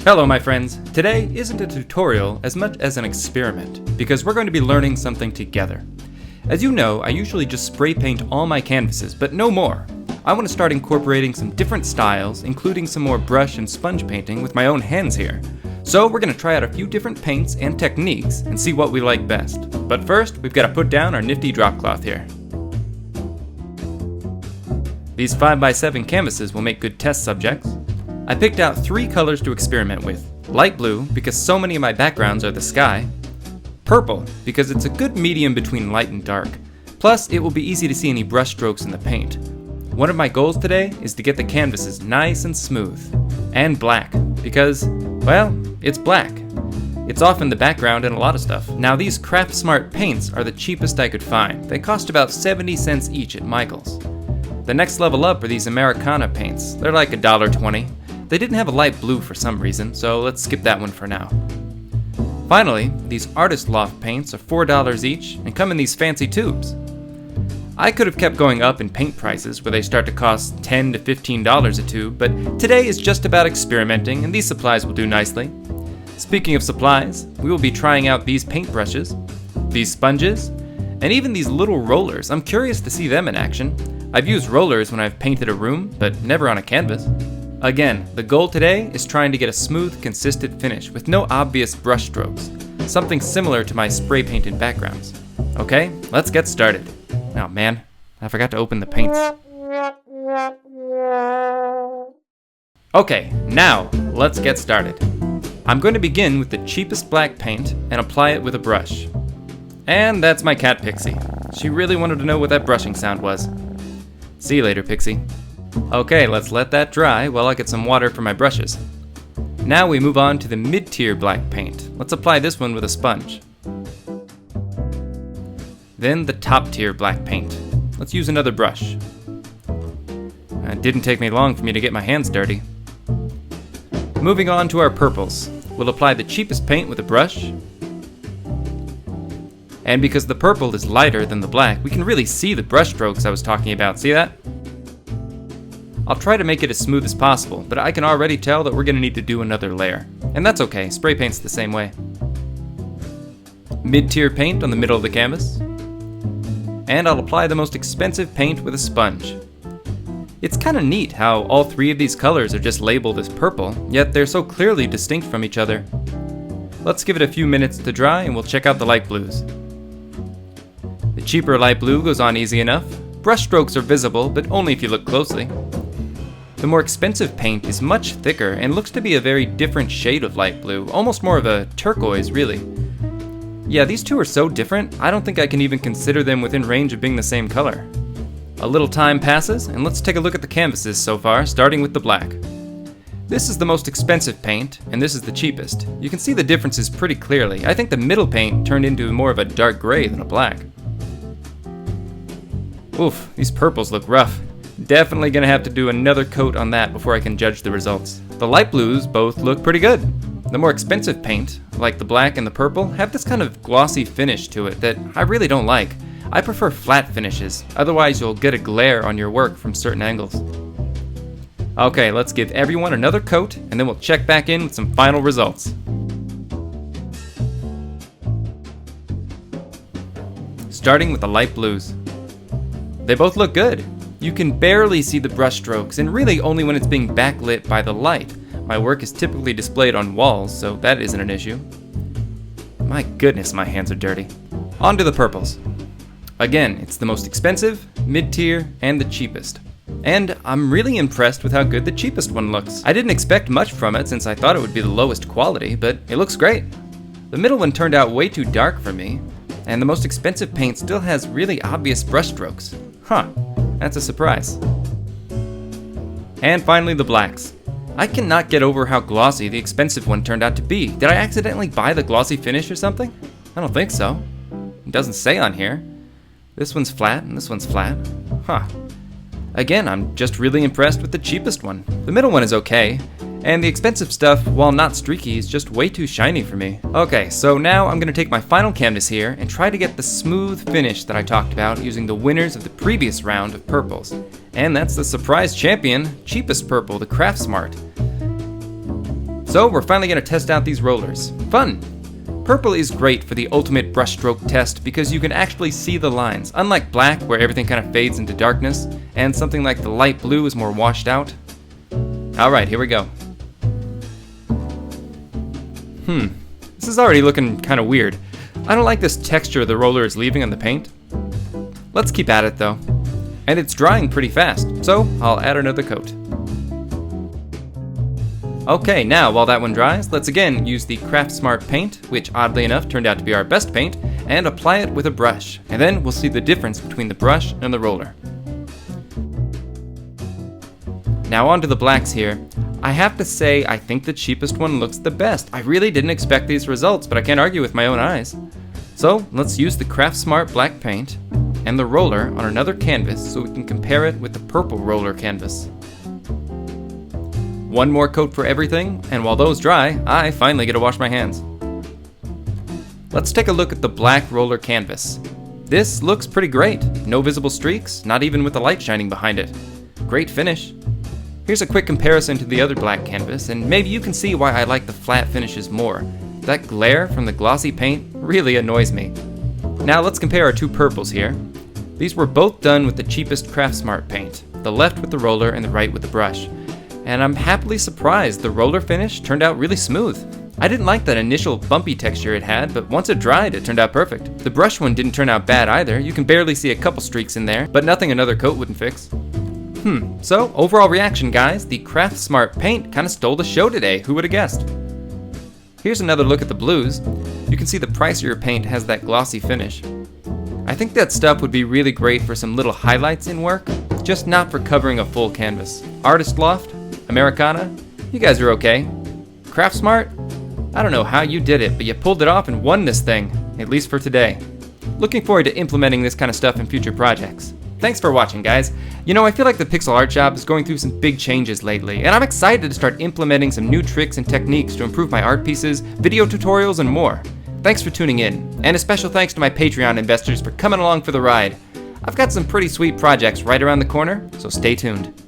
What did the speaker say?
Hello my friends, today isn't a tutorial as much as an experiment, because we're going to be learning something together. As you know, I usually just spray paint all my canvases, but no more. I want to start incorporating some different styles, including some more brush and sponge painting with my own hands here. So we're going to try out a few different paints and techniques and see what we like best. But first, we've got to put down our nifty drop cloth here. These 5x7 canvases will make good test subjects. I picked out 3 colors to experiment with. Light blue, because so many of my backgrounds are the sky. Purple, because it's a good medium between light and dark. Plus, it will be easy to see any brush strokes in the paint. One of my goals today is to get the canvases nice and smooth. And black, because, well, it's black. It's often the background in a lot of stuff. Now these Craft Smart paints are the cheapest I could find. They cost about 70 cents each at Michael's. The next level up are these Americana paints. They're like $1.20. They didn't have a light blue for some reason, so let's skip that one for now. Finally, these Artist Loft paints are $4 each and come in these fancy tubes. I could have kept going up in paint prices where they start to cost $10 to $15 a tube, but today is just about experimenting and these supplies will do nicely. Speaking of supplies, we will be trying out these paintbrushes, these sponges, and even these little rollers. I'm curious to see them in action. I've used rollers when I've painted a room, but never on a canvas. Again, the goal today is trying to get a smooth, consistent finish with no obvious brush strokes, something similar to my spray painted backgrounds. Okay, let's get started. Oh man, I forgot to open the paints. Okay, now let's get started. I'm going to begin with the cheapest black paint and apply it with a brush. And that's my cat Pixie. She really wanted to know what that brushing sound was. See you later, Pixie. Okay, let's let that dry while I get some water for my brushes. Now we move on to the mid-tier black paint. Let's apply this one with a sponge. Then the top-tier black paint. Let's use another brush. It didn't take me long for me to get my hands dirty. Moving on to our purples. We'll apply the cheapest paint with a brush. And because the purple is lighter than the black, we can really see the brush strokes I was talking about. See that? I'll try to make it as smooth as possible, but I can already tell that we're going to need to do another layer. And that's okay, spray paint's the same way. Mid-tier paint on the middle of the canvas. And I'll apply the most expensive paint with a sponge. It's kind of neat how all 3 of these colors are just labeled as purple, yet they're so clearly distinct from each other. Let's give it a few minutes to dry and we'll check out the light blues. The cheaper light blue goes on easy enough. Brush strokes are visible, but only if you look closely. The more expensive paint is much thicker and looks to be a very different shade of light blue, almost more of a turquoise really. Yeah, these two are so different, I don't think I can even consider them within range of being the same color. A little time passes, and let's take a look at the canvases so far, starting with the black. This is the most expensive paint, and this is the cheapest. You can see the differences pretty clearly. I think the middle paint turned into more of a dark gray than a black. Oof, these purples look rough. Definitely gonna have to do another coat on that before I can judge the results. The light blues both look pretty good. The more expensive paint, like the black and the purple, have this kind of glossy finish to it that I really don't like. I prefer flat finishes, otherwise you'll get a glare on your work from certain angles. Okay, let's give everyone another coat and then we'll check back in with some final results. Starting with the light blues. They both look good. You can barely see the brush strokes, and really only when it's being backlit by the light. My work is typically displayed on walls, so that isn't an issue. My goodness, my hands are dirty. On to the purples. Again, it's the most expensive, mid-tier, and the cheapest. And I'm really impressed with how good the cheapest one looks. I didn't expect much from it since I thought it would be the lowest quality, but it looks great. The middle one turned out way too dark for me, and the most expensive paint still has really obvious brush strokes. Huh. That's a surprise. And finally the blacks. I cannot get over how glossy the expensive one turned out to be. Did I accidentally buy the glossy finish or something? I don't think so. It doesn't say on here. This one's flat and this one's flat. Huh. Again, I'm just really impressed with the cheapest one. The middle one is okay, and the expensive stuff, while not streaky, is just way too shiny for me. Okay, so now I'm gonna take my final canvas here and try to get the smooth finish that I talked about using the winners of the previous round of purples. And that's the surprise champion, cheapest purple, the Craft Smart. So we're finally going to test out these rollers. Fun! Purple is great for the ultimate brushstroke test because you can actually see the lines, unlike black where everything kind of fades into darkness, and something like the light blue is more washed out. Alright, here we go. This is already looking kind of weird. I don't like this texture the roller is leaving on the paint. Let's keep at it though. And it's drying pretty fast, so I'll add another coat. Okay, now while that one dries, let's again use the Craft Smart paint, which oddly enough turned out to be our best paint, and apply it with a brush, and then we'll see the difference between the brush and the roller. Now onto the blacks here. I have to say I think the cheapest one looks the best. I really didn't expect these results, but I can't argue with my own eyes. So let's use the Craft Smart black paint and the roller on another canvas so we can compare it with the purple roller canvas. One more coat for everything, and while those dry, I finally get to wash my hands. Let's take a look at the black roller canvas. This looks pretty great. No visible streaks, not even with the light shining behind it. Great finish. Here's a quick comparison to the other black canvas, and maybe you can see why I like the flat finishes more. That glare from the glossy paint really annoys me. Now let's compare our two purples here. These were both done with the cheapest Craft Smart paint, the left with the roller and the right with the brush. And I'm happily surprised the roller finish turned out really smooth. I didn't like that initial bumpy texture it had, but once it dried, it turned out perfect. The brush one didn't turn out bad either. You can barely see a couple streaks in there, but nothing another coat wouldn't fix. So overall reaction, guys, the Craft Smart paint kind of stole the show today. Who would have guessed? Here's another look at the blues. You can see the pricier paint has that glossy finish. I think that stuff would be really great for some little highlights in work, just not for covering a full canvas. Artist Loft, Americana, you guys are okay. Craft Smart, I don't know how you did it, but you pulled it off and won this thing, at least for today. Looking forward to implementing this kind of stuff in future projects. Thanks for watching, guys. You know, I feel like the pixel art shop is going through some big changes lately, and I'm excited to start implementing some new tricks and techniques to improve my art pieces, video tutorials, and more. Thanks for tuning in, and a special thanks to my Patreon investors for coming along for the ride. I've got some pretty sweet projects right around the corner, so stay tuned.